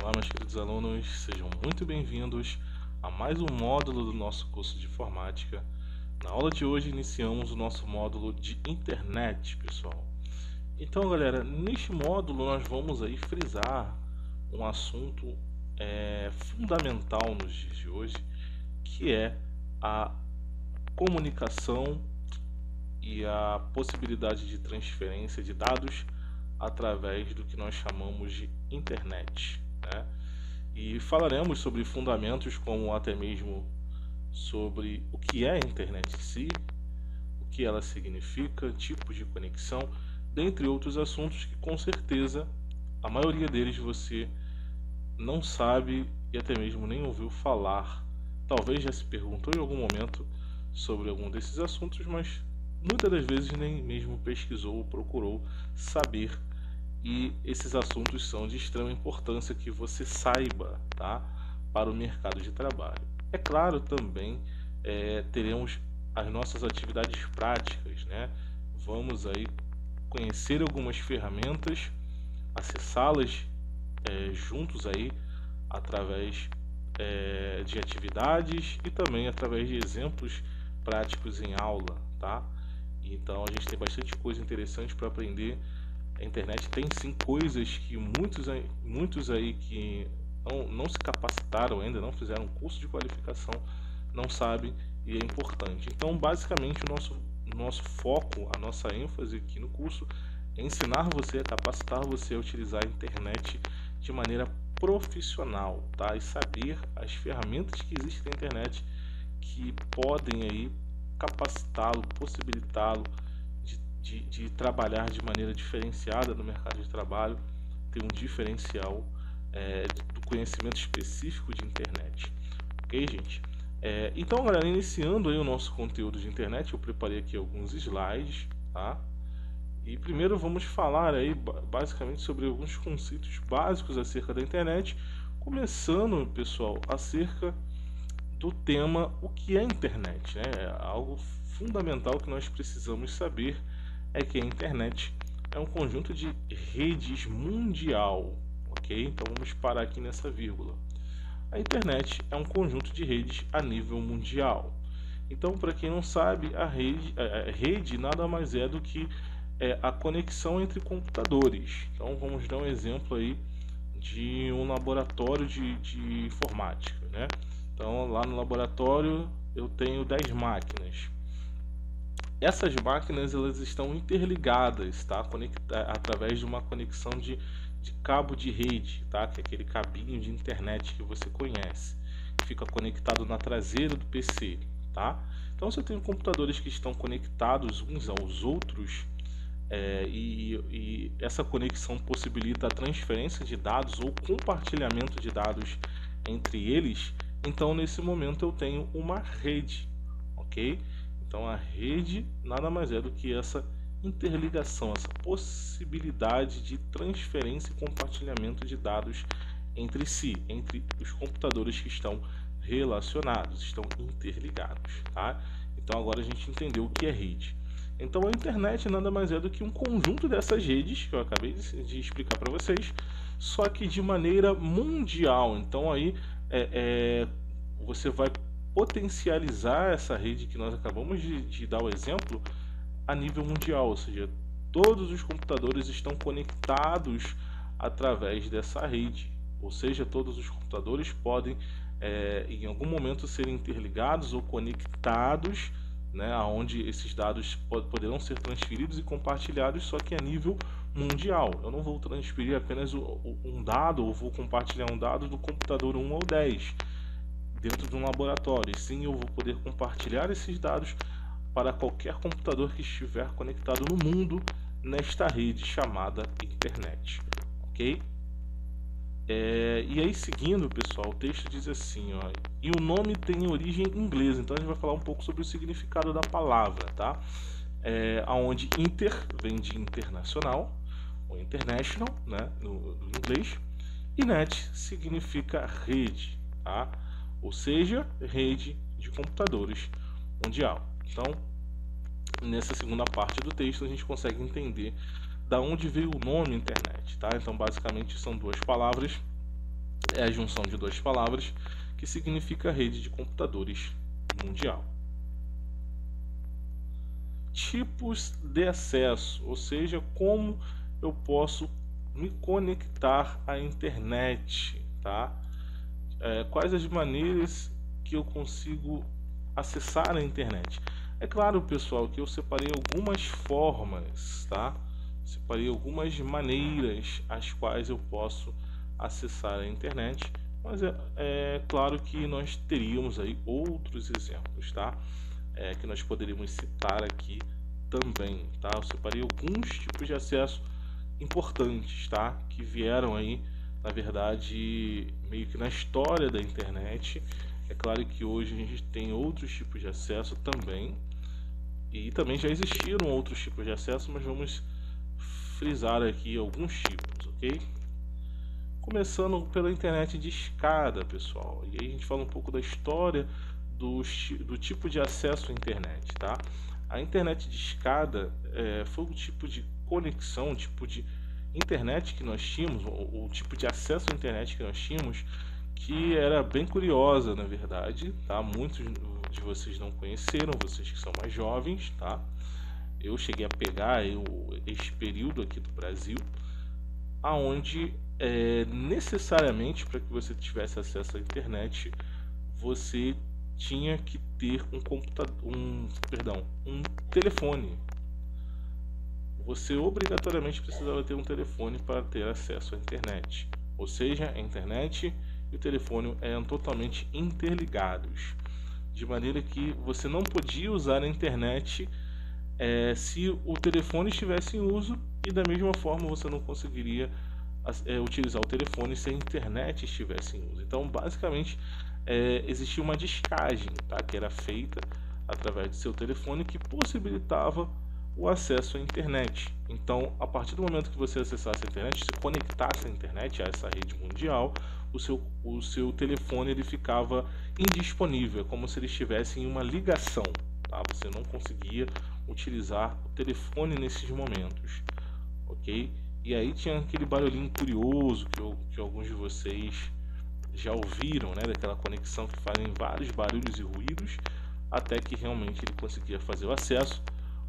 Olá, meus queridos alunos, sejam muito bem-vindos a mais um módulo do nosso curso de informática. Na aula de hoje iniciamos o nosso módulo de internet, pessoal. Então, galera, neste módulo nós vamos aí frisar um assunto fundamental nos dias de hoje, que é a comunicação e a possibilidade de transferência de dados através do que nós chamamos de internet, né? E falaremos sobre fundamentos, como até mesmo sobre o que é a internet em si, o que ela significa, tipos de conexão, dentre outros assuntos que com certeza a maioria deles você não sabe e até mesmo nem ouviu falar. Talvez já se perguntou em algum momento sobre algum desses assuntos, mas muitas das vezes nem mesmo pesquisou ou procurou saber. E esses assuntos são de extrema importância que você saiba, tá? Para o mercado de trabalho. É claro, também teremos as nossas atividades práticas, né? Vamos aí conhecer algumas ferramentas, acessá-las juntos aí através de atividades e também através de exemplos práticos em aula, tá? Então a gente tem bastante coisa interessante para aprender. A internet tem sim coisas que muitos aí que não se capacitaram ainda, não fizeram curso de qualificação, não sabem, e é importante. Então, basicamente, o nosso foco, a nossa ênfase aqui no curso é ensinar você, capacitar você a utilizar a internet de maneira profissional, tá? E saber as ferramentas que existem na internet que podem aí capacitá-lo, possibilitá-lo de trabalhar de maneira diferenciada no mercado de trabalho, ter um diferencial do conhecimento específico de internet. Ok, gente? Então, galera, iniciando aí o nosso conteúdo de internet, eu preparei aqui alguns slides, tá? E primeiro vamos falar aí basicamente sobre alguns conceitos básicos acerca da internet, começando, pessoal, acerca do tema o que é internet, né? Algo fundamental que nós precisamos saber é que a internet é um conjunto de redes mundial, ok? Então vamos parar aqui nessa vírgula. A internet é um conjunto de redes a nível mundial. Então, para quem não sabe, a rede nada mais é do que a conexão entre computadores. Então vamos dar um exemplo aí de um laboratório de informática, né? Então lá no laboratório eu tenho 10 máquinas. Essas máquinas elas estão interligadas, tá? Através de uma conexão de cabo de rede, tá? Que é aquele cabinho de internet que você conhece, que fica conectado na traseira do PC, tá? Então você tem computadores que estão conectados uns aos outros, e essa conexão possibilita a transferência de dados ou compartilhamento de dados entre eles. Então nesse momento eu tenho uma rede, ok? Então a rede nada mais é do que essa interligação, essa possibilidade de transferência e compartilhamento de dados entre si, entre os computadores que estão relacionados, estão interligados, tá? Então agora a gente entendeu o que é rede. Então a internet nada mais é do que um conjunto dessas redes que eu acabei de explicar para vocês, só que de maneira mundial. Então aí você vai potencializar essa rede que nós acabamos de dar o exemplo a nível mundial, ou seja, todos os computadores estão conectados através dessa rede, ou seja, todos os computadores podem em algum momento ser interligados ou conectados, né, onde esses dados poderão ser transferidos e compartilhados, só que a nível mundial. Eu não vou transferir apenas um dado ou vou compartilhar um dado do computador 1 ao 10 dentro de um laboratório. Sim, eu vou poder compartilhar esses dados para qualquer computador que estiver conectado no mundo nesta rede chamada internet, ok? E aí seguindo, pessoal, o texto diz assim, ó, e o nome tem origem inglesa, então a gente vai falar um pouco sobre o significado da palavra, tá? Onde inter vem de internacional, ou international, né, no inglês, e net significa rede, tá? Ou seja, rede de computadores mundial. Então, nessa segunda parte do texto a gente consegue entender da onde veio o nome internet, tá? Então, basicamente são duas palavras é a junção de duas palavras que significa rede de computadores mundial. Tipos de acesso, ou seja, como eu posso me conectar à internet, tá? Quais as maneiras que eu consigo acessar a internet? É claro, pessoal, que eu separei algumas formas, tá? Separei algumas maneiras as quais eu posso acessar a internet, mas é claro que nós teríamos aí outros exemplos, tá? Que nós poderíamos citar aqui também, tá? Eu separei alguns tipos de acesso importantes, tá? Que vieram aí, na verdade, meio que na história da internet. É claro que hoje a gente tem outros tipos de acesso também, e também já existiram outros tipos de acesso, mas vamos frisar aqui alguns tipos, ok? Começando pela internet de escada, pessoal. E aí a gente fala um pouco da história do tipo de acesso à internet, tá? A internet de escada foi um tipo de conexão, um tipo de internet que nós tínhamos, o tipo de acesso à internet que nós tínhamos, que era bem curiosa, na verdade, tá? Muitos de vocês não conheceram, vocês que são mais jovens, tá? Eu cheguei a pegar esse período aqui do Brasil, aonde necessariamente para que você tivesse acesso à internet, você tinha que ter um telefone. Você obrigatoriamente precisava ter um telefone para ter acesso à internet. Ou seja, a internet e o telefone eram totalmente interligados, de maneira que você não podia usar a internet se o telefone estivesse em uso, e da mesma forma você não conseguiria utilizar o telefone se a internet estivesse em uso. Então, basicamente, existia uma discagem, tá, que era feita através do seu telefone, que possibilitava o acesso à internet. Então, a partir do momento que você acessasse a internet, se conectasse à internet, a essa rede mundial, o seu telefone ele ficava indisponível, é como se ele estivesse em uma ligação, tá? Você não conseguia utilizar o telefone nesses momentos, ok? E aí tinha aquele barulhinho curioso que alguns de vocês já ouviram, né? Daquela conexão que fazem vários barulhos e ruídos, até que realmente ele conseguia fazer o acesso.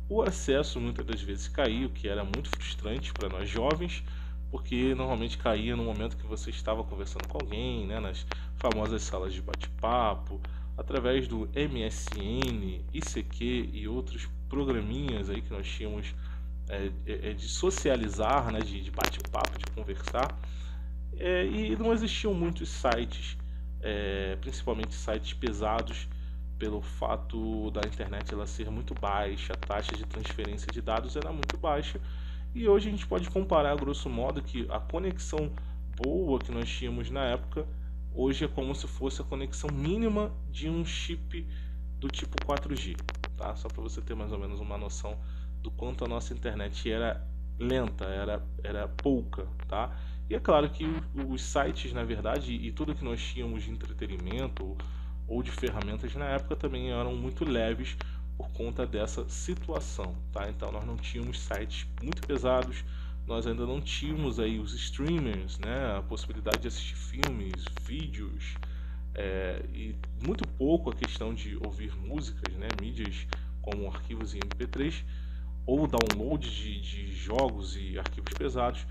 O acesso muitas das vezes caía, o que era muito frustrante para nós jovens, porque normalmente caía no momento que você estava conversando com alguém, né? Nas famosas salas de bate-papo, através do MSN, ICQ e outros programinhas aí que nós tínhamos de socializar, né, de bate-papo, de conversar, e não existiam muitos sites, principalmente sites pesados, pelo fato da internet ela ser muito baixa, a taxa de transferência de dados era muito baixa, e hoje a gente pode comparar, grosso modo, que a conexão boa que nós tínhamos na época, hoje é como se fosse a conexão mínima de um chip do tipo 4G, tá? Só para você ter mais ou menos uma noção do quanto a nossa internet era lenta, era pouca, tá? E é claro que os sites, na verdade, e tudo que nós tínhamos de entretenimento ou de ferramentas na época também eram muito leves por conta dessa situação, tá? Então nós não tínhamos sites muito pesados, nós ainda não tínhamos aí os streamers, né? A possibilidade de assistir filmes, vídeos, e muito pouco a questão de ouvir músicas, né? Mídias como arquivos em MP3 ou download de jogos e arquivos pesados,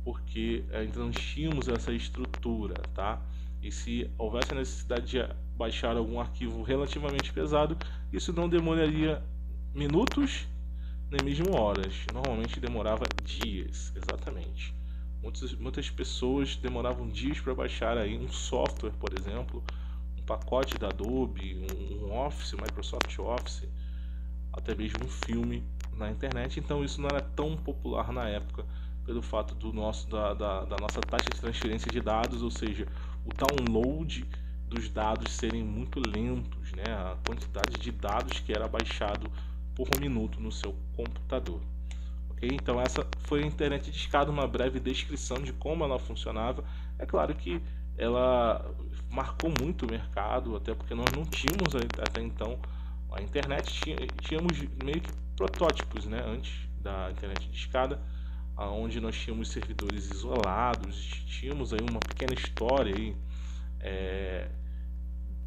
porque ainda não tínhamos essa estrutura, tá? E se houvesse a necessidade de baixar algum arquivo relativamente pesado, isso não demoraria minutos nem mesmo horas, normalmente demorava dias, exatamente. Muitas pessoas demoravam dias para baixar aí um software, por exemplo, um pacote da Adobe, um Office, Microsoft Office, até mesmo um filme na internet. Então isso não era tão popular na época, pelo fato da nossa taxa de transferência de dados, ou seja, o download dos dados serem muito lentos, né? A quantidade de dados que era baixado por minuto no seu computador. Ok? Então essa foi a internet de escada, uma breve descrição de como ela funcionava. É claro que ela marcou muito o mercado, até porque nós não tínhamos até então a internet, tínhamos meio que protótipos, né? Antes da internet de escada, onde nós tínhamos servidores isolados, tínhamos aí uma pequena história aí,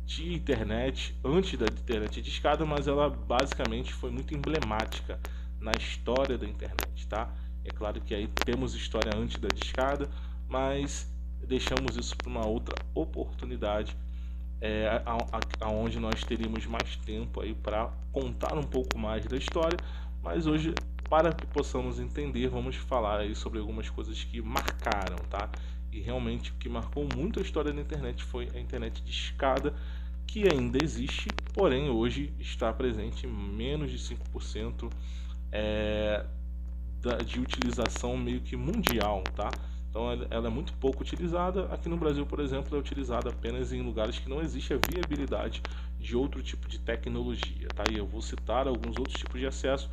de internet antes da internet de escada, mas ela basicamente foi muito emblemática na história da internet, tá? É claro que aí temos história antes da discada, mas deixamos isso para uma outra oportunidade, aonde nós teríamos mais tempo aí para contar um pouco mais da história. Mas hoje, para que possamos entender, vamos falar aí sobre algumas coisas que marcaram, tá? E realmente o que marcou muito a história da internet foi a internet de escada, que ainda existe, porém hoje está presente em menos de 5% de utilização meio que mundial, tá? Então ela é muito pouco utilizada. Aqui no Brasil, por exemplo, é utilizada apenas em lugares que não existe a viabilidade de outro tipo de tecnologia, tá? E eu vou citar alguns outros tipos de acesso,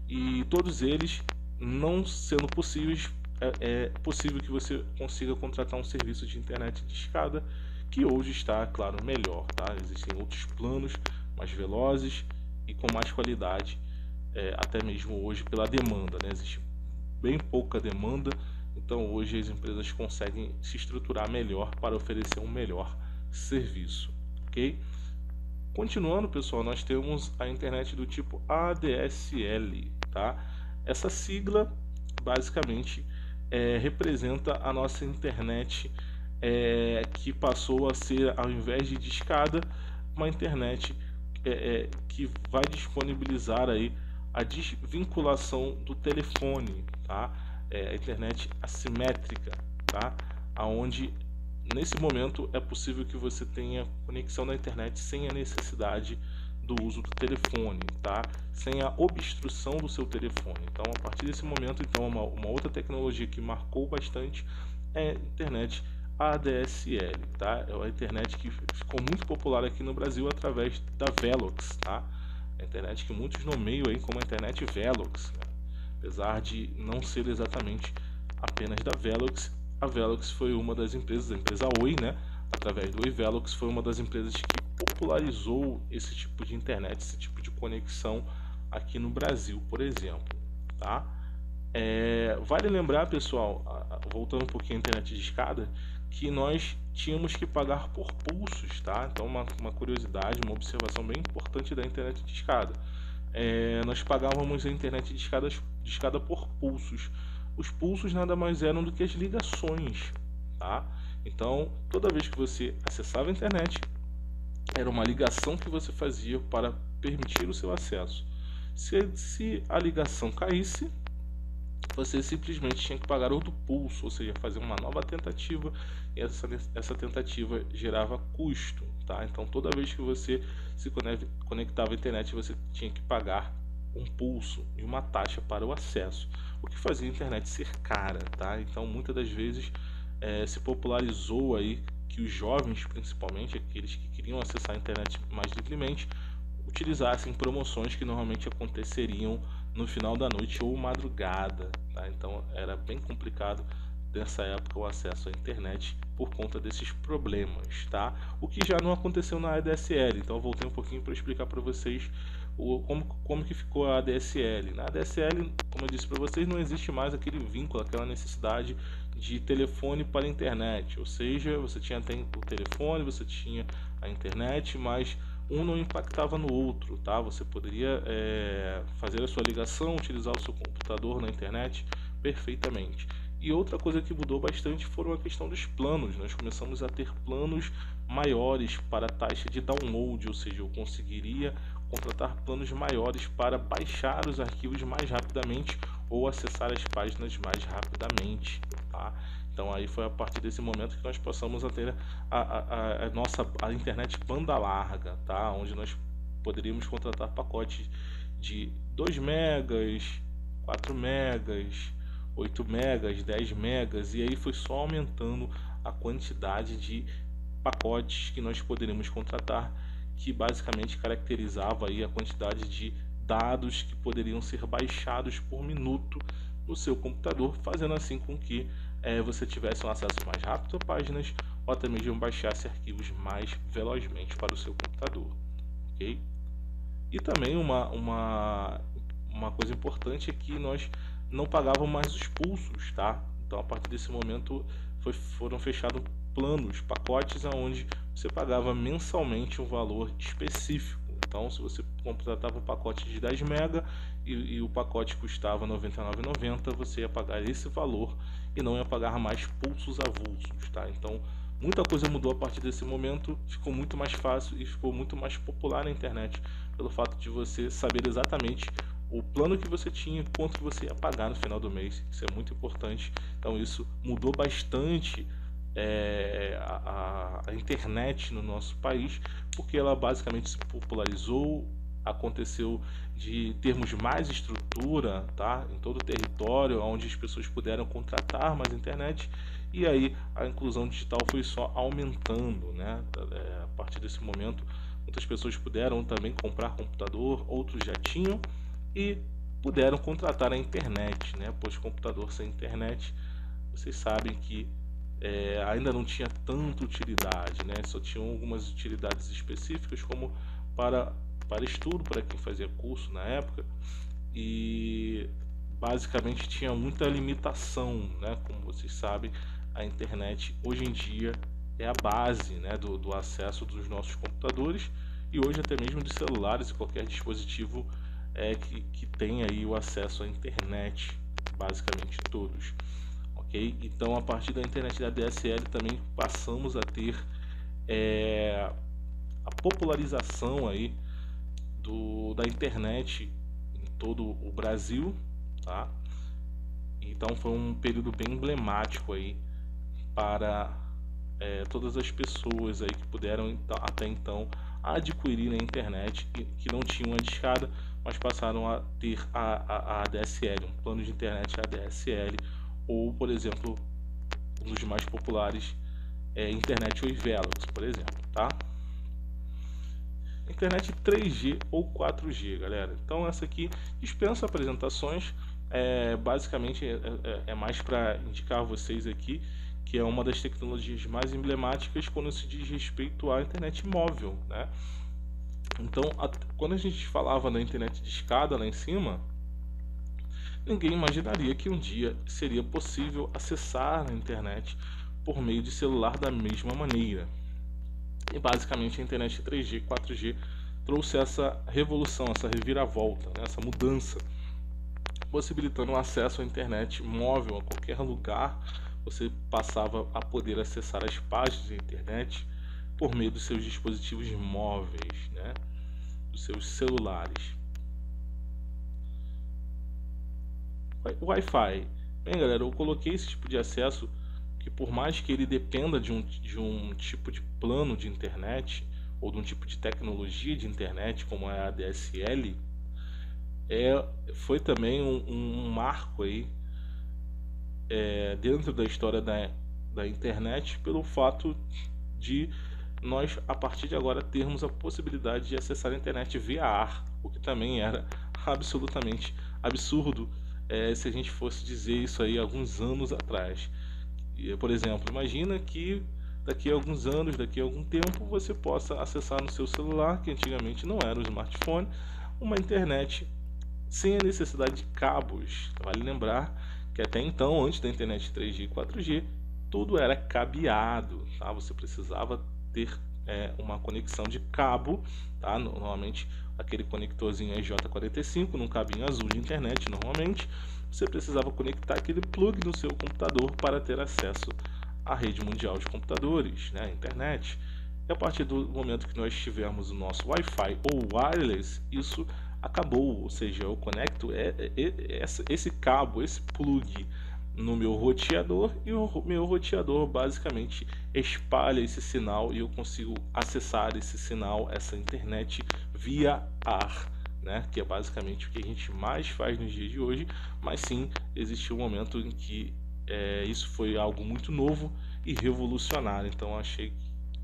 e todos eles não sendo possíveis, é possível que você consiga contratar um serviço de internet de escada, que hoje está, claro, melhor, tá? Existem outros planos mais velozes e com mais qualidade, até mesmo hoje pela demanda, né? Existe bem pouca demanda, então hoje as empresas conseguem se estruturar melhor para oferecer um melhor serviço, ok? Continuando, pessoal, nós temos a internet do tipo ADSL, tá? Essa sigla basicamente representa a nossa internet, que passou a ser, ao invés de discada, uma internet que vai disponibilizar aí a desvinculação do telefone, tá? A internet assimétrica, tá? Aonde nesse momento é possível que você tenha conexão na internet sem a necessidade do uso do telefone, tá? Sem a obstrução do seu telefone. Então, a partir desse momento, então, uma outra tecnologia que marcou bastante é a internet ADSL, tá? É uma internet que ficou muito popular aqui no Brasil através da Velox, tá? A internet que muitos nomeiam aí como a internet Velox, né? Apesar de não ser exatamente apenas da Velox. A Velox foi uma das empresas, a empresa Oi, né? Através do Oi Velox, foi uma das empresas que popularizou esse tipo de internet, esse tipo de conexão aqui no Brasil, por exemplo, tá? Vale lembrar, pessoal, voltando um pouquinho à internet de escada, que nós tínhamos que pagar por pulsos, tá? Então, uma curiosidade, uma observação bem importante da internet de escada. Nós pagávamos a internet de escada por pulsos. Os pulsos nada mais eram do que as ligações, tá? Então, toda vez que você acessava a internet, era uma ligação que você fazia para permitir o seu acesso. Se a ligação caísse, você simplesmente tinha que pagar outro pulso, ou seja, fazer uma nova tentativa, e essa tentativa gerava custo, tá? Então, toda vez que você se conectava à internet, você tinha que pagar um pulso e uma taxa para o acesso, o que fazia a internet ser cara, tá? Então, muitas das vezes se popularizou aí que os jovens, principalmente aqueles que queriam acessar a internet mais livremente, utilizassem promoções que normalmente aconteceriam no final da noite ou madrugada, tá? Então era bem complicado nessa época o acesso à internet por conta desses problemas, tá? O que já não aconteceu na ADSL. Então eu voltei um pouquinho para explicar para vocês como que ficou a ADSL. Na ADSL, como eu disse para vocês, não existe mais aquele vínculo, aquela necessidade de telefone para a internet, ou seja, você tinha até o telefone, você tinha a internet, mas um não impactava no outro, tá? Você poderia fazer a sua ligação, utilizar o seu computador na internet perfeitamente. E outra coisa que mudou bastante foram a questão dos planos. Nós começamos a ter planos maiores para a taxa de download, ou seja, eu conseguiria contratar planos maiores para baixar os arquivos mais rapidamente ou acessar as páginas mais rapidamente, tá? Então aí foi a partir desse momento que nós passamos a ter a internet banda larga, tá? Onde nós poderíamos contratar pacotes de 2 megas, 4 megas, 8 megas, 10 megas, e aí foi só aumentando a quantidade de pacotes que nós poderíamos contratar, que basicamente caracterizava aí a quantidade de dados que poderiam ser baixados por minuto no seu computador, fazendo assim com que você tivesse um acesso mais rápido a páginas, ou até mesmo baixasse arquivos mais velozmente para o seu computador, ok? E também uma coisa importante é que nós não pagavam mais os pulsos, tá? Então a partir desse momento foram fechados planos, pacotes onde você pagava mensalmente um valor específico. Então se você contratava um pacote de 10 mega e o pacote custava R$ 99,90, você ia pagar esse valor e não ia pagar mais pulsos avulsos, tá? Então muita coisa mudou a partir desse momento, ficou muito mais fácil e ficou muito mais popular na internet, pelo fato de você saber exatamente o plano que você tinha, quanto que você ia pagar no final do mês. Isso é muito importante. Então isso mudou bastante a internet no nosso país, porque ela basicamente se popularizou, aconteceu de termos mais estrutura, tá, em todo o território, onde as pessoas puderam contratar mais internet, e aí a inclusão digital foi só aumentando, né? A partir desse momento muitas pessoas puderam também comprar computador, outros já tinham e puderam contratar a internet, né? Pois computador sem internet, vocês sabem que ainda não tinha tanta utilidade, né? Só tinham algumas utilidades específicas, como para estudo, para quem fazia curso na época, e basicamente tinha muita limitação, né? Como vocês sabem, a internet hoje em dia é a base, né, do acesso dos nossos computadores e hoje até mesmo de celulares e qualquer dispositivo que tem aí o acesso à internet, basicamente todos. Ok? Então a partir da internet da DSL também passamos a ter a popularização aí da internet em todo o Brasil, tá? Então foi um período bem emblemático aí para todas as pessoas aí que puderam até então adquirir a internet, que não tinham a discada, mas passaram a ter a ADSL, um plano de internet ADSL, ou por exemplo, um dos mais populares internet Oi Velox, por exemplo, tá? Internet 3G ou 4G, galera. Então essa aqui dispensa apresentações, basicamente é mais para indicar a vocês aqui que é uma das tecnologias mais emblemáticas quando se diz respeito à internet móvel, né? Então, quando a gente falava na internet de escada lá em cima, ninguém imaginaria que um dia seria possível acessar a internet por meio de celular da mesma maneira. E basicamente a internet 3G, 4G trouxe essa revolução, essa reviravolta, né? Essa mudança, possibilitando o acesso à internet móvel a qualquer lugar. Você passava a poder acessar as páginas da internet por meio dos seus dispositivos móveis, né? Dos seus celulares. Wi-Fi. Bem, galera, eu coloquei esse tipo de acesso que, por mais que ele dependa de um tipo de plano de internet ou de um tipo de tecnologia de internet como é a ADSL, foi também um marco aí dentro da história da internet, pelo fato de nós a partir de agora termos a possibilidade de acessar a internet via ar, o que também era absolutamente absurdo se a gente fosse dizer isso aí alguns anos atrás. Por exemplo, imagina que daqui a alguns anos, daqui a algum tempo, você possa acessar no seu celular, que antigamente não era o smartphone, uma internet sem a necessidade de cabos. Vale lembrar que até então, antes da internet 3G e 4G, tudo era cabeado, tá? Você precisava ter uma conexão de cabo, tá? Normalmente aquele conectorzinho RJ45 num cabinho azul de internet, normalmente você precisava conectar aquele plug no seu computador para ter acesso à rede mundial de computadores, né? A internet. E a partir do momento que nós tivermos o nosso Wi-Fi ou wireless, isso acabou, ou seja, eu conecto esse cabo, esse plug no meu roteador e o meu roteador basicamente espalha esse sinal e eu consigo acessar esse sinal, essa internet via ar, né? Que é basicamente o que a gente mais faz nos dias de hoje, mas sim, existiu um momento em que isso foi algo muito novo e revolucionário, então achei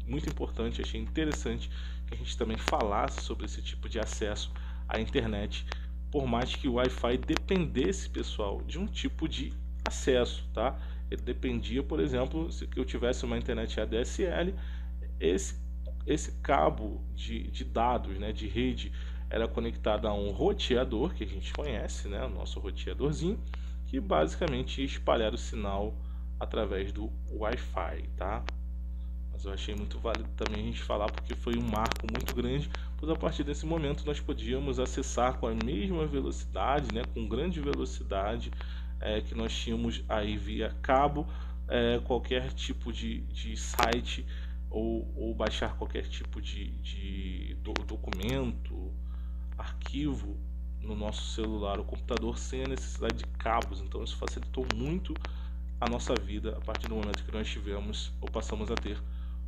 muito importante, achei interessante que a gente também falasse sobre esse tipo de acesso à internet, por mais que o Wi-Fi dependesse, pessoal, de um tipo de acesso, tá? Ele dependia, por exemplo, se eu tivesse uma internet ADSL, esse cabo de dados, né, de rede, era conectado a um roteador que a gente conhece, né, o nosso roteadorzinho, que basicamente ia espalhar o sinal através do Wi-Fi, tá? Mas eu achei muito válido também a gente falar, porque foi um marco muito grande, pois a partir desse momento nós podíamos acessar com a mesma velocidade, né, com grande velocidade que nós tínhamos aí via cabo, qualquer tipo de site ou baixar qualquer tipo de documento, arquivo no nosso celular ou computador sem a necessidade de cabos. Então isso facilitou muito a nossa vida a partir do momento que nós tivemos ou passamos a ter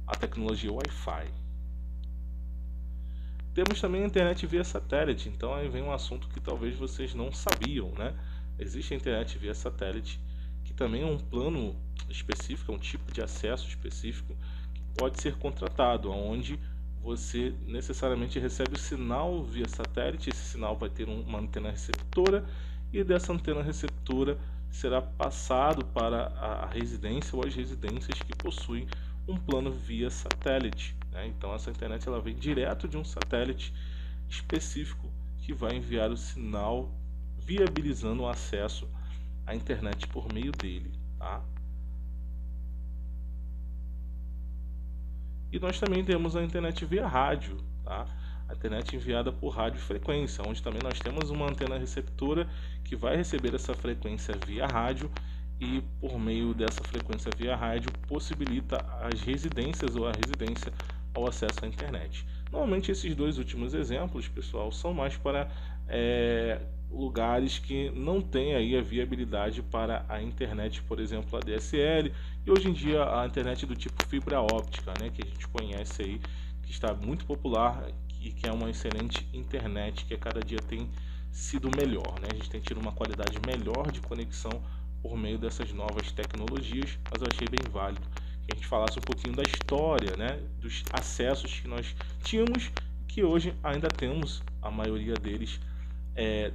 a tecnologia Wi-Fi. Temos também a internet via satélite, então aí vem um assunto que talvez vocês não sabiam, né? Existe a internet via satélite, que também é um plano específico, é um tipo de acesso específico que pode ser contratado, onde você necessariamente recebe o sinal via satélite. Esse sinal vai ter uma antena receptora, e dessa antena receptora será passado para a residência ou as residências que possuem um plano via satélite, né? Então essa internet ela vem direto de um satélite específico que vai enviar o sinal, viabilizando o acesso à internet por meio dele, tá? E nós também temos a internet via rádio, tá? A internet enviada por radiofrequência, onde também nós temos uma antena receptora que vai receber essa frequência via rádio, e por meio dessa frequência via rádio possibilita as residências ou a residência ao acesso à internet. Normalmente esses dois últimos exemplos, pessoal, são mais para lugares que não têm aí a viabilidade para a internet, por exemplo, a DSL, e hoje em dia a internet do tipo fibra óptica, né, que a gente conhece aí, que está muito popular e que é uma excelente internet que a cada dia tem sido melhor, né? A gente tem tido uma qualidade melhor de conexão por meio dessas novas tecnologias, mas eu achei bem válido que a gente falasse um pouquinho da história, né, dos acessos que nós tínhamos, que hoje ainda temos, a maioria deles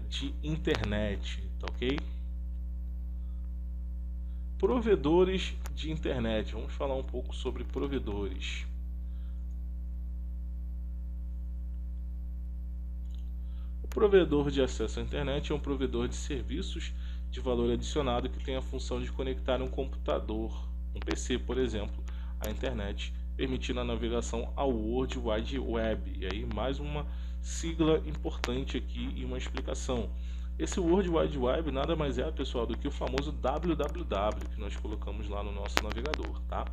de internet, tá ok? Provedores de internet, vamos falar um pouco sobre provedores. O provedor de acesso à internet é um provedor de serviços de valor adicionado que tem a função de conectar um computador, um PC, por exemplo, à internet, permitindo a navegação ao World Wide Web. E aí mais uma sigla importante aqui e uma explicação. Esse World Wide Web nada mais é, pessoal, do que o famoso www que nós colocamos lá no nosso navegador, tá?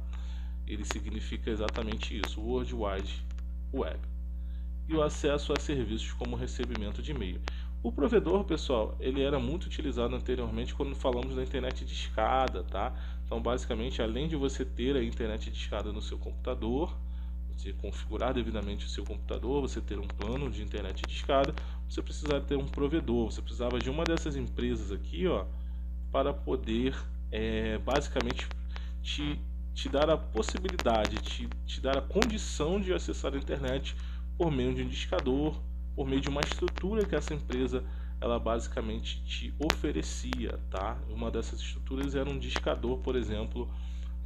Ele significa exatamente isso, World Wide Web. E o acesso a serviços como recebimento de e-mail. O provedor, pessoal, ele era muito utilizado anteriormente quando falamos da internet de escada, tá? Então, basicamente, além de você ter a internet de escada no seu computador, você configurar devidamente o seu computador, você ter um plano de internet de escada, você precisava ter um provedor, você precisava de uma dessas empresas aqui, ó, para poder, basicamente, te dar a possibilidade, te dar a condição de acessar a internet por meio de um discador, por meio de uma estrutura que essa empresa ela basicamente te oferecia, tá? Uma dessas estruturas era um discador, por exemplo,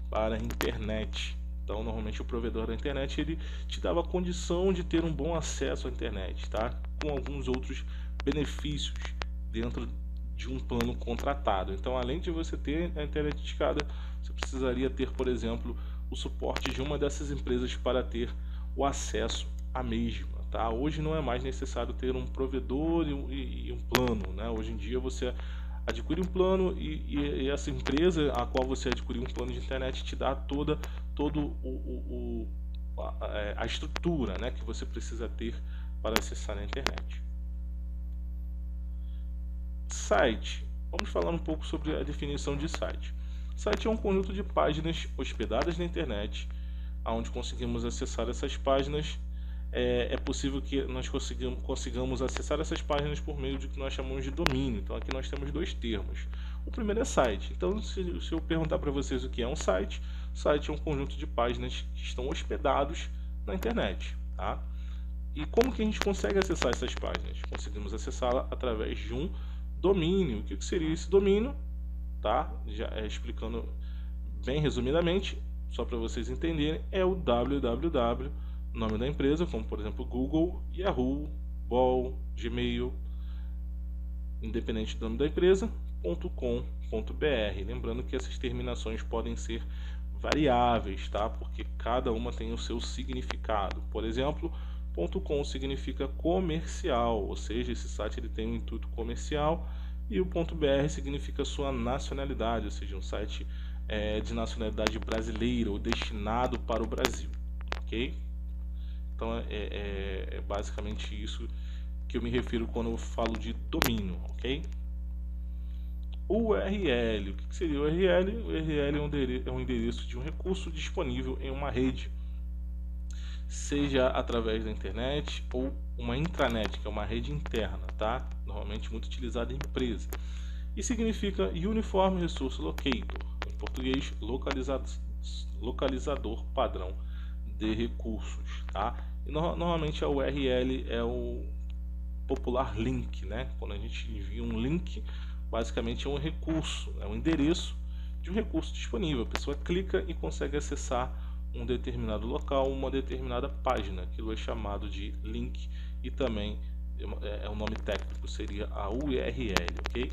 para a internet. Então, normalmente o provedor da internet ele te dava a condição de ter um bom acesso à internet, tá? Com alguns outros benefícios dentro de um plano contratado. Então, além de você ter a internet de escada, você precisaria ter, por exemplo, o suporte de uma dessas empresas para ter o acesso à mesma. Tá? Hoje não é mais necessário ter um provedor e um plano, né? Hoje em dia você adquire um plano e essa empresa a qual você adquiriu um plano de internet te dá toda a estrutura, né, que você precisa ter para acessar a internet. Site. Vamos falar um pouco sobre a definição de site. Site é um conjunto de páginas hospedadas na internet, onde conseguimos acessar essas páginas. É possível que nós consigamos acessar essas páginas por meio de que nós chamamos de domínio. Então aqui nós temos dois termos. O primeiro é site. Então se eu perguntar para vocês o que é um site, site é um conjunto de páginas que estão hospedados na internet, tá? E como que a gente consegue acessar essas páginas? Conseguimos acessá-la através de um domínio. O que seria esse domínio? Tá? Já explicando bem resumidamente, só para vocês entenderem, é o www, nome da empresa, como por exemplo Google, Yahoo, Ball, Gmail, independente do nome da empresa, Lembrando que essas terminações podem ser variáveis, tá? Porque cada uma tem o seu significado. Por exemplo, .com significa comercial, ou seja, esse site ele tem um intuito comercial, e o .br significa sua nacionalidade, ou seja, um site de nacionalidade brasileira ou destinado para o Brasil, ok? Então é basicamente isso que eu me refiro quando eu falo de domínio, ok? URL, o que seria o URL? O URL é um endereço de um recurso disponível em uma rede, seja através da internet ou uma intranet, que é uma rede interna, tá? Normalmente muito utilizada em empresa. E significa Uniform Resource Locator, em português, localizador padrão de recursos, tá? E normalmente a URL é o popular link, né? Quando a gente envia um link, basicamente é um recurso, é um endereço de um recurso disponível. A pessoa clica e consegue acessar um determinado local, uma determinada página. Aquilo é chamado de link e também o nome técnico seria a URL, ok?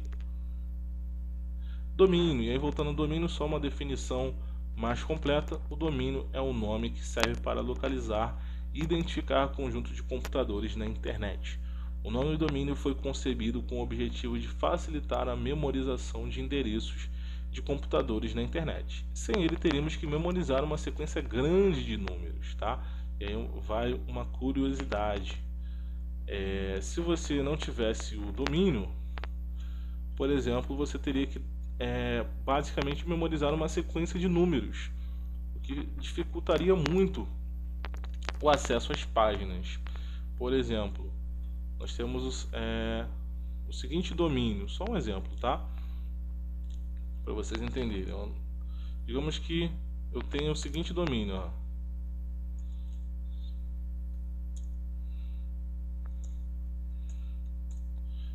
Domínio, e aí voltando ao domínio, só uma definição mais completa. O domínio é um nome que serve para localizar e identificar conjunto de computadores na internet. O nome do domínio foi concebido com o objetivo de facilitar a memorização de endereços de computadores na internet. Sem ele, teríamos que memorizar uma sequência grande de números, tá? E aí vai uma curiosidade. Se você não tivesse o domínio, por exemplo, você teria que basicamente memorizar uma sequência de números, o que dificultaria muito o acesso às páginas. Por exemplo, nós temos o seguinte domínio, só um exemplo, tá? Para vocês entenderem. Digamos que eu tenho o seguinte domínio, ó.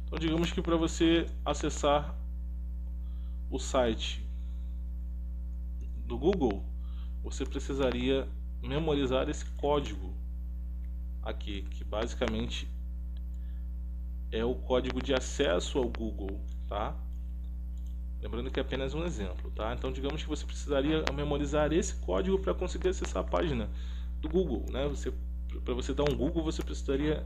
Então digamos que para você acessar o site do Google, você precisaria memorizar esse código aqui, que basicamente é o código de acesso ao Google, tá? Lembrando que é apenas um exemplo, tá? Então digamos que você precisaria memorizar esse código para conseguir acessar a página do Google, né? Para você dar um Google, você precisaria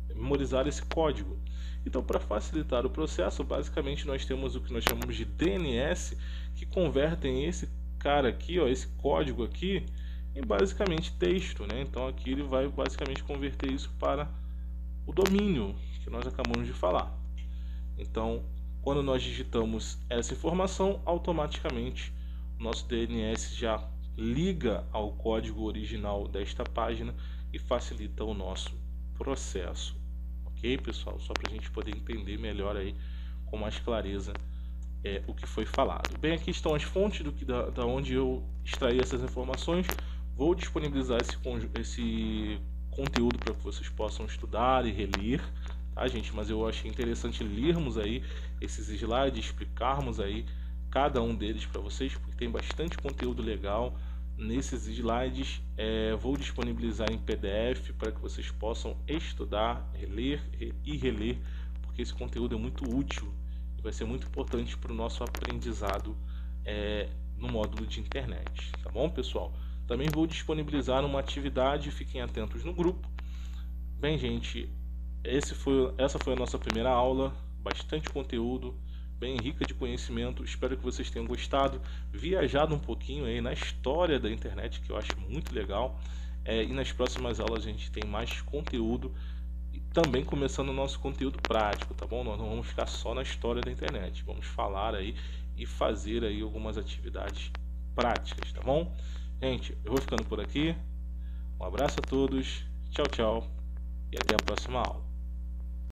memorizar esse código. Então, para facilitar o processo, basicamente nós temos o que nós chamamos de DNS, que convertem esse cara aqui, ó, esse código aqui, em basicamente texto, né? Então aqui ele vai basicamente converter isso para o domínio que nós acabamos de falar. Então, quando nós digitamos essa informação, automaticamente o nosso DNS já liga ao código original desta página e facilita o nosso processo. Ok, pessoal? Só para a gente poder entender melhor aí com mais clareza o que foi falado. Bem, aqui estão as fontes da onde eu extraí essas informações. Vou disponibilizar esse conteúdo para que vocês possam estudar e reler, tá, gente? Mas eu achei interessante lermos aí esses slides, explicarmos aí cada um deles para vocês, porque tem bastante conteúdo legal nesses slides. Vou disponibilizar em PDF para que vocês possam estudar, reler e reler, porque esse conteúdo é muito útil e vai ser muito importante para o nosso aprendizado no módulo de internet, tá bom, pessoal? Também vou disponibilizar uma atividade, fiquem atentos no grupo. Bem, gente, essa foi a nossa primeira aula, bastante conteúdo, bem rica de conhecimento. Espero que vocês tenham gostado, viajado um pouquinho aí na história da internet, que eu acho muito legal. E nas próximas aulas a gente tem mais conteúdo e também começando o nosso conteúdo prático, tá bom? Nós não vamos ficar só na história da internet, vamos falar aí e fazer aí algumas atividades práticas, tá bom? Gente, eu vou ficando por aqui. Um abraço a todos, tchau, tchau e até a próxima aula.